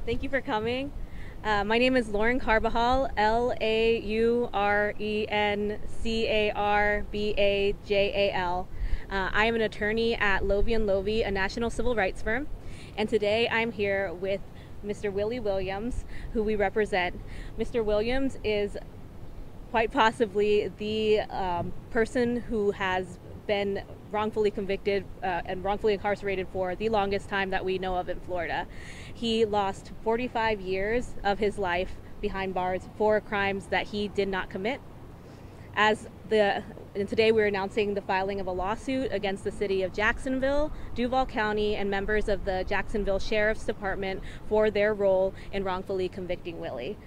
Thank you for coming. My name is Lauren Carbajal, Laurencarbajal. I am an attorney at Lovey & Lovey, a national civil rights firm, and today I'm here with Mr. Willie Williams, who we represent. Mr. Williams is quite possibly the person who has been wrongfully convicted and wrongfully incarcerated for the longest time that we know of in Florida. He lost 45 years of his life behind bars for crimes that he did not commit. And today we're announcing the filing of a lawsuit against the city of Jacksonville, Duval County, and members of the Jacksonville Sheriff's Department for their role in wrongfully convicting Willie.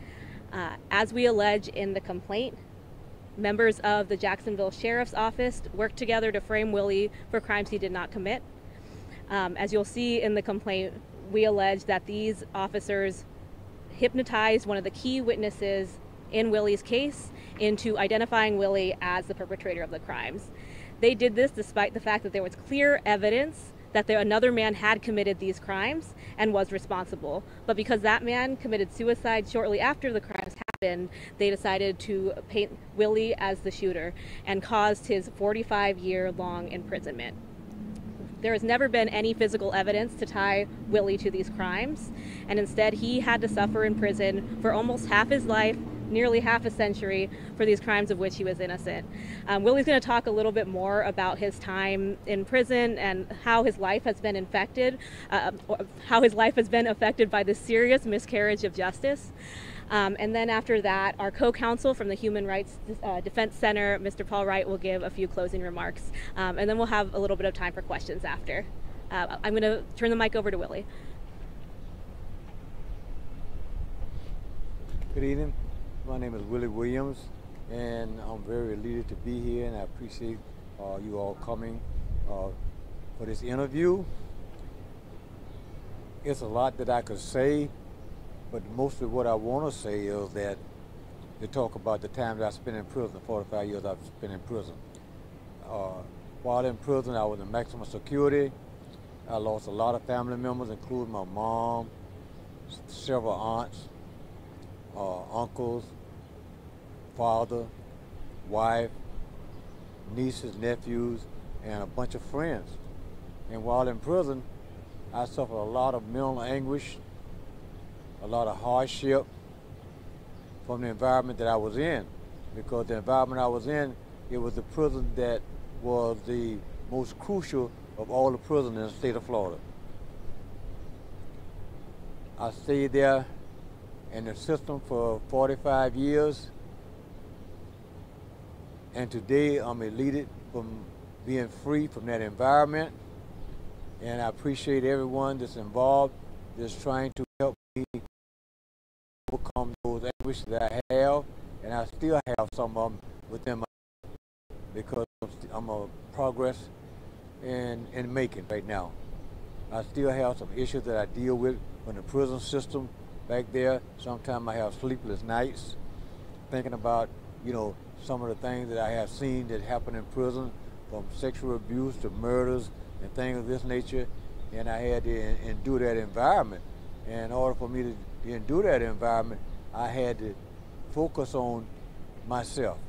As we allege in the complaint, members of the Jacksonville Sheriff's Office worked together to frame Willie for crimes he did not commit. As you'll see in the complaint, we allege that these officers hypnotized one of the key witnesses in Willie's case into identifying Willie as the perpetrator of the crimes. They did this despite the fact that there was clear evidence that another man had committed these crimes and was responsible. But because that man committed suicide shortly after the crimes happened, they decided to paint Willie as the shooter and caused his 45-year-long imprisonment. There has never been any physical evidence to tie Willie to these crimes, and instead he had to suffer in prison for almost half his life, nearly half a century, for these crimes of which he was innocent. Willie's going to talk a little bit more about his time in prison and how his life has been affected by this serious miscarriage of justice. And then after that, our co-counsel from the Human Rights Defense Center, Mr. Paul Wright, will give a few closing remarks. And then we'll have a little bit of time for questions after. I'm going to turn the mic over to Willie. Good evening. My name is Willie Williams, and I'm very elated to be here, and I appreciate you all coming for this interview. It's a lot that I could say, but mostly what I want to say is that to talk about the time that I spent in prison, 45 years I've spent in prison. While in prison, I was in maximum security. I lost a lot of family members, including my mom, several aunts, uncles, father, wife, nieces, nephews, and a bunch of friends. And while in prison, I suffered a lot of mental anguish, a lot of hardship from the environment that I was in, because the environment I was in, it was the prison that was the most crucial of all the prisons in the state of Florida. I stayed there in the system for 45 years, and today I'm elated from being free from that environment, and I appreciate everyone that's involved, that's trying to help me overcome those anguish that I have, and I still have some of them within my life because I'm a progress in making right now. I still have some issues that I deal with from the prison system back there. Sometimes I have sleepless nights thinking about, some of the things that I have seen that happen in prison, from sexual abuse to murders and things of this nature, and I had to endure that environment. And in order for me to endure that environment, I had to focus on myself.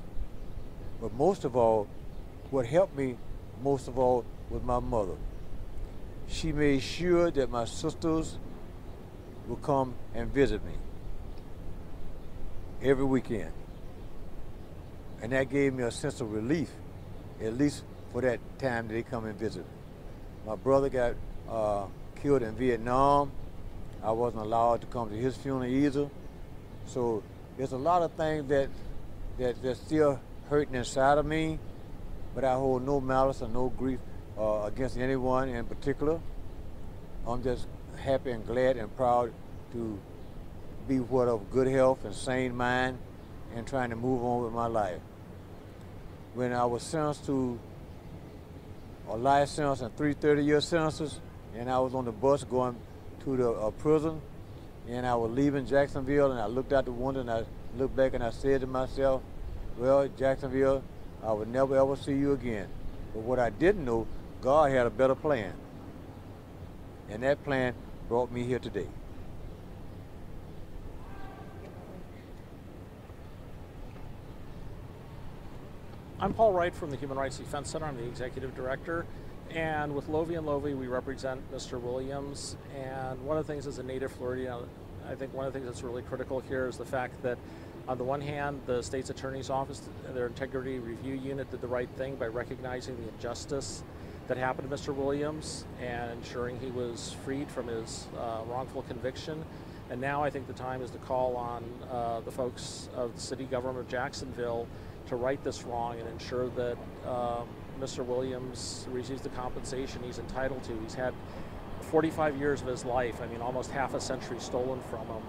But most of all, what helped me most of all was my mother. She made sure that my sisters would come and visit me every weekend. And that gave me a sense of relief, at least for that time that they come and visit me. My brother got killed in Vietnam. I wasn't allowed to come to his funeral either. So there's a lot of things that's still hurting inside of me, but I hold no malice or no grief against anyone in particular. I'm just happy and glad and proud to be what of good health and sane mind and trying to move on with my life. When I was sentenced to a life sentence and 3 30-year sentences, and I was on the bus going to the prison, and I was leaving Jacksonville, and I looked out the window and I looked back and I said to myself, well, Jacksonville, I would never ever see you again. But what I didn't know, God had a better plan. And that plan brought me here today. I'm Paul Wright from the Human Rights Defense Center. I'm the executive director. And with Lovie and Lovie, we represent Mr. Williams. And one of the things as a native Floridian, I think one of the things that's really critical here is the fact that on the one hand, the state's attorney's office, their integrity review unit did the right thing by recognizing the injustice that happened to Mr. Williams and ensuring he was freed from his wrongful conviction. And now I think the time is to call on the folks of the city government of Jacksonville to right this wrong and ensure that Mr. Williams receives the compensation he's entitled to. He's had 45 years of his life, I mean almost half a century stolen from him,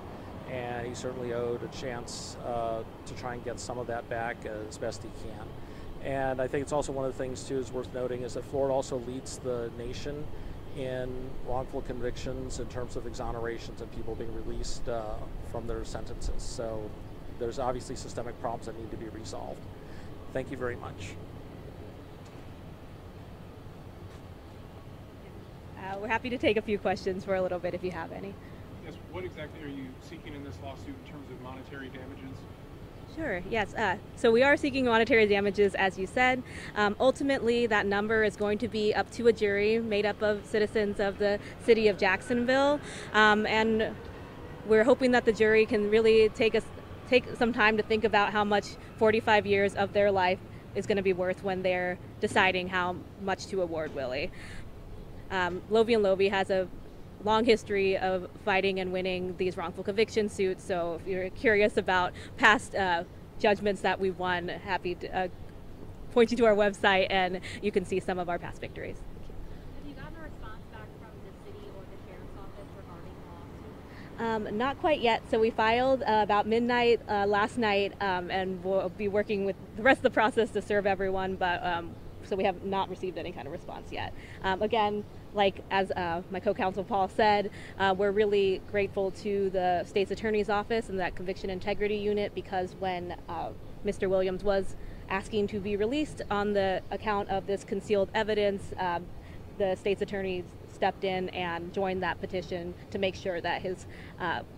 and he certainly owed a chance to try and get some of that back as best he can. And I think it's also one of the things too is worth noting is that Florida also leads the nation in wrongful convictions in terms of exonerations and people being released from their sentences. So there's obviously systemic problems that need to be resolved. Thank you very much. We're happy to take a few questions for a little bit if you have any. Yes, what exactly are you seeking in this lawsuit in terms of monetary damages? Sure, yes. So we are seeking monetary damages, as you said. Ultimately, that number is going to be up to a jury made up of citizens of the city of Jacksonville. And we're hoping that the jury can really take some time to think about how much 45 years of their life is going to be worth when they're deciding how much to award Willie. Lovie and Lovie has a long history of fighting and winning these wrongful conviction suits, so if you're curious about past judgments that we've won, happy to point you to our website and you can see some of our past victories. Have you gotten a response back from the city or the sheriff's office regarding the lawsuit? Not quite yet. So we filed about midnight last night, and we'll be working with the rest of the process to serve everyone, but so we have not received any kind of response yet. Again, like as my co-counsel Paul said, we're really grateful to the state's attorney's office and that conviction integrity unit, because when Mr. Williams was asking to be released on the account of this concealed evidence, the state's attorney stepped in and joined that petition to make sure that his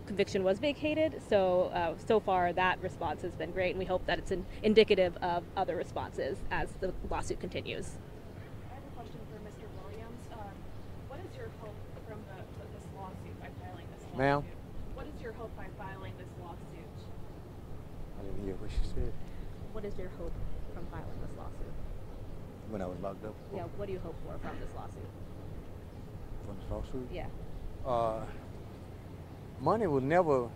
conviction was vacated. So so far that response has been great, and we hope that it's indicative of other responses as the lawsuit continues. I have a question for Mr. Williams. What is your hope from this lawsuit by filing this lawsuit? Ma'am? What is your hope by filing this lawsuit? I didn't hear what she said. What is your hope from filing this lawsuit? When I was locked up? Yeah, what do you hope for from this lawsuit? From this lawsuit? Yeah. Money will never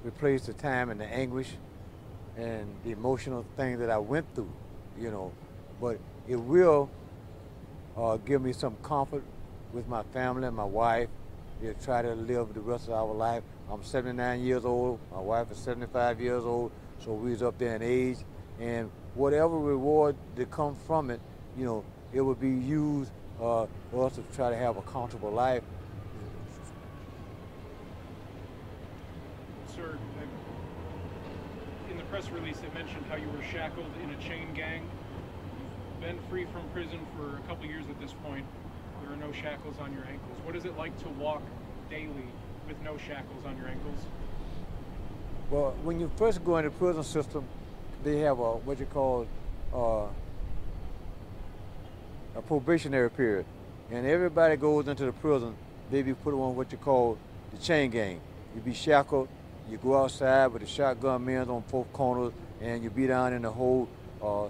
replace the time and the anguish and the emotional thing that I went through, you know. But it will give me some comfort with my family and my wife. We'll try to live the rest of our life. I'm 79 years old. My wife is 75 years old, so we was up there in age. And whatever reward that comes from it, you know, it will be used for us to try to have a comfortable life. Sir, in the press release it mentioned how you were shackled in a chain gang. You've been free from prison for a couple years at this point. There are no shackles on your ankles. What is it like to walk daily with no shackles on your ankles? Well, when you first go into the prison system, they have a what you call a probationary period, and everybody goes into the prison. They be put on what you call the chain gang. You be shackled. You go outside with the shotgun men on both corners, and you be down in the whole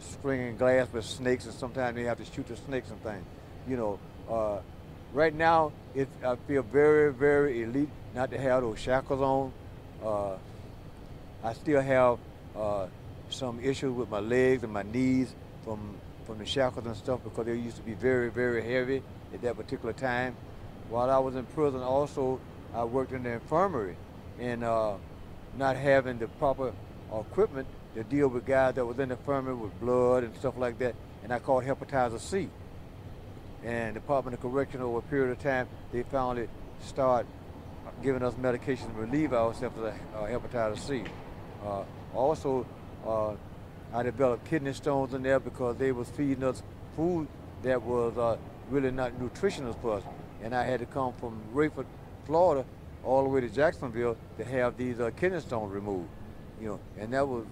string and glass with snakes, and sometimes they have to shoot the snakes and things. You know, right now I feel very, very elite not to have those shackles on. I still have some issues with my legs and my knees from the shackles and stuff, because they used to be very, very heavy at that particular time. While I was in prison also, I worked in the infirmary, and not having the proper equipment to deal with guys that was in the infirmary with blood and stuff like that, and I caught hepatitis C. And the Department of Correction, over a period of time, they finally start giving us medication to relieve ourselves of hepatitis C. Also, I developed kidney stones in there because they was feeding us food that was really not nutritional for us. And I had to come from Rayford, Florida, all the way to Jacksonville to have these kidney stones removed. You know, and that was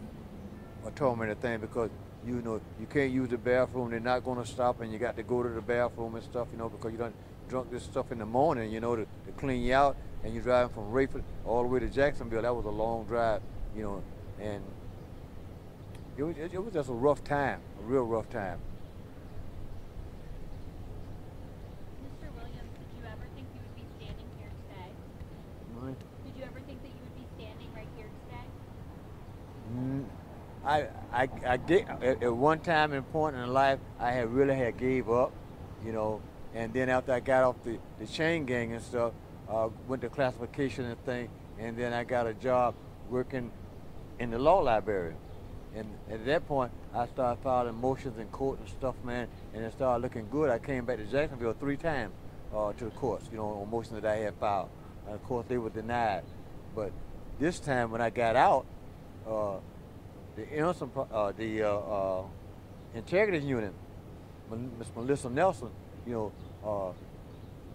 a tormenting thing, because You know, you can't use the bathroom. They're not going to stop, and you got to go to the bathroom and stuff, you know, because you done drunk this stuff in the morning, you know, to clean you out, and you're driving from Rayford all the way to Jacksonville. That was a long drive, you know, and it was just a rough time, a real rough time. Mr. Williams, did you ever think you would be standing here today? Right. Did you ever think that you would be standing right here today? At one time and point in life, I had really gave up, you know, and then after I got off the chain gang and stuff, went to classification and thing, and then I got a job working in the law library. And at that point, I started filing motions in court and stuff, man, and it started looking good. I came back to Jacksonville 3 times to the courts, you know, on motions that I had filed. And of course, they were denied. But this time when I got out, the integrity unit, Miss Melissa Nelson, you know,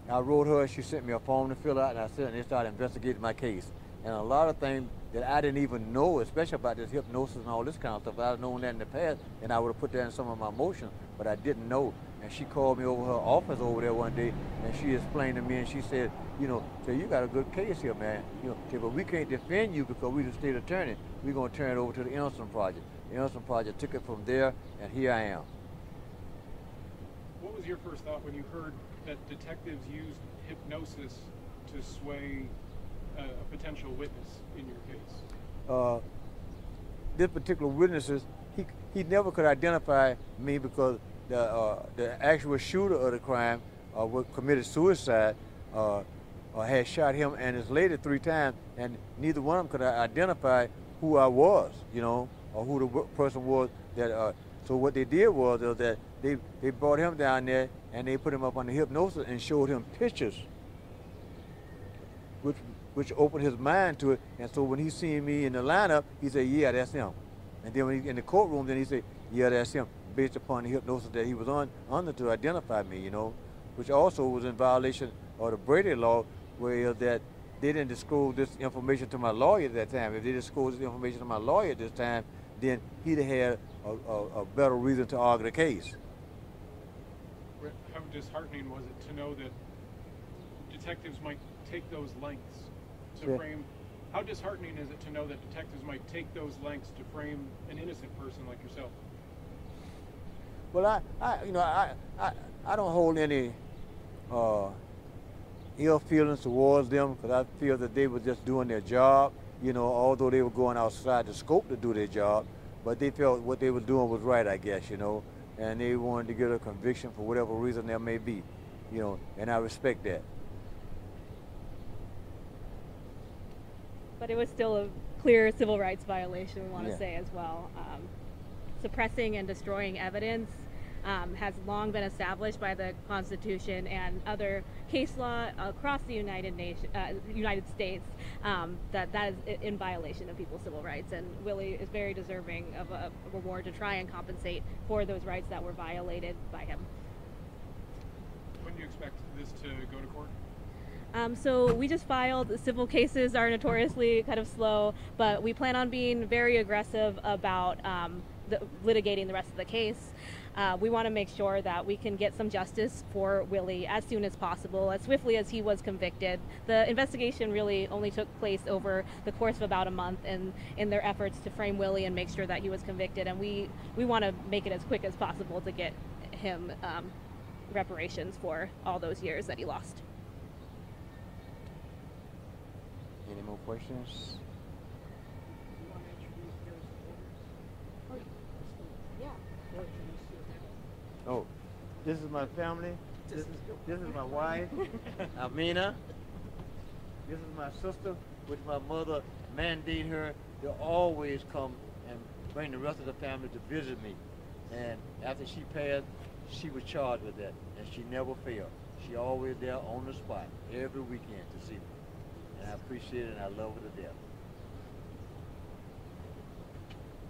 I wrote her, she sent me a form to fill out, and I said, and they started investigating my case. And a lot of things that I didn't even know, especially about this hypnosis and all this kind of stuff. I'd known that in the past, and I would have put that in some of my motions, but I didn't know. And she called me over her office over there one day, and she explained to me, and she said, you know, you got a good case here, man. You know, but we can't defend you because we're the state attorney. We're going to turn it over to the Innocent Project. The Innocent Project took it from there, and here I am. What was your first thought when you heard that detectives used hypnosis to sway a potential witness in your case? This particular witnesses, he never could identify me because the actual shooter of the crime committed suicide, had shot him and his lady 3 times, and neither one of them could identify who I was, you know, or who the person was. That so what they did was that they brought him down there and they put him up under hypnosis and showed him pictures, which opened his mind to it. And so when he seen me in the lineup, he said, yeah, that's him. And then when he's in the courtroom, then he said, yeah, that's him, based upon the hypnosis that he was under to identify me, you know, which also was in violation of the Brady law, where that they didn't disclose this information to my lawyer at that time. If they disclosed this information to my lawyer at this time, then he'd have had a better reason to argue the case. How disheartening was it to know that detectives might take those lengths to frame? How disheartening is it to know that detectives might take those lengths to frame an innocent person like yourself? Well, I don't hold any ill feelings towards them, because I feel that they were just doing their job, you know, although they were going outside the scope to do their job, but they felt what they were doing was right, I guess, you know, and they wanted to get a conviction for whatever reason there may be, you know, and I respect that. But it was still a clear civil rights violation, we want to say as well. Suppressing and destroying evidence has long been established by the Constitution and other case law across the United States that is in violation of people's civil rights. And Willie is very deserving of a reward to try and compensate for those rights that were violated by him. When do you expect this to go to court? So we just filed. Civil cases are notoriously kind of slow, but we plan on being very aggressive about litigating the rest of the case. We want to make sure that we can get some justice for Willie as soon as possible, as swiftly as he was convicted. The investigation really only took place over the course of about a month in their efforts to frame Willie and make sure that he was convicted, and we want to make it as quick as possible to get him reparations for all those years that he lost. Any more questions? Oh, this is my family. This is my wife, Amina. This is my sister, which my mother mandated her to always come and bring the rest of the family to visit me. And after she passed, she was charged with that, and she never failed. She always there on the spot every weekend to see me. And I appreciate it, and I love her to death.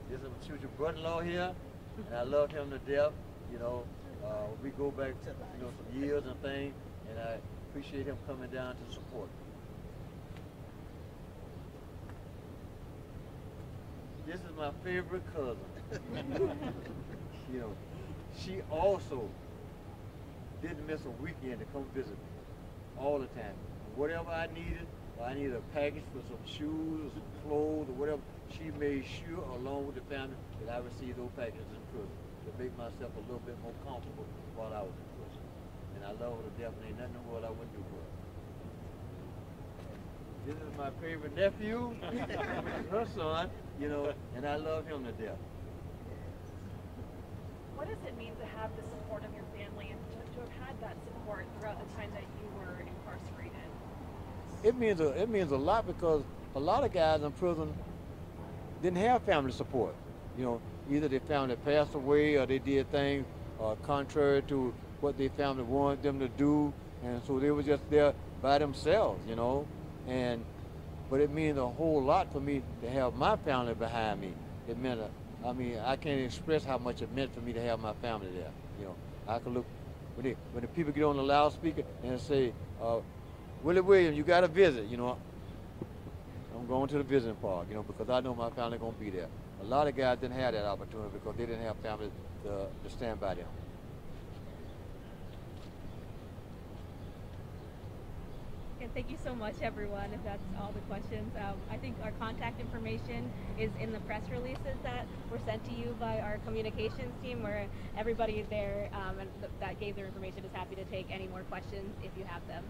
This is my future brother-in-law here, and I love him to death. You know, we go back, you know, some years and things, and I appreciate him coming down to support me. this is my favorite cousin. You know, she also didn't miss a weekend to come visit me all the time. Whatever I needed a package for some shoes or some clothes or whatever, she made sure, along with the family, that I received those packages in prison to make myself a little bit more comfortable while I was in prison. And I love her to death, and ain't nothing in the world I wouldn't do for her. This is my favorite nephew, her son, you know, and I love him to death. What does it mean to have the support of your family and to have had that support throughout the time that you were incarcerated? It means a lot, because a lot of guys in prison didn't have family support. You know, either their family passed away or they did things contrary to what their family wanted them to do, and so they were just there by themselves, you know. But it means a whole lot for me to have my family behind me. It meant I can't express how much it meant for me to have my family there. You know, I could look when the people get on the loudspeaker and say, Willie Williams, you got a visit, you know. I'm going to the visiting park, you know, because I know my family gonna be there. A lot of guys didn't have that opportunity because they didn't have family to stand by them. And thank you so much, everyone, if that's all the questions. I think our contact information is in the press releases that were sent to you by our communications team, where everybody there and that gave their information is happy to take any more questions if you have them.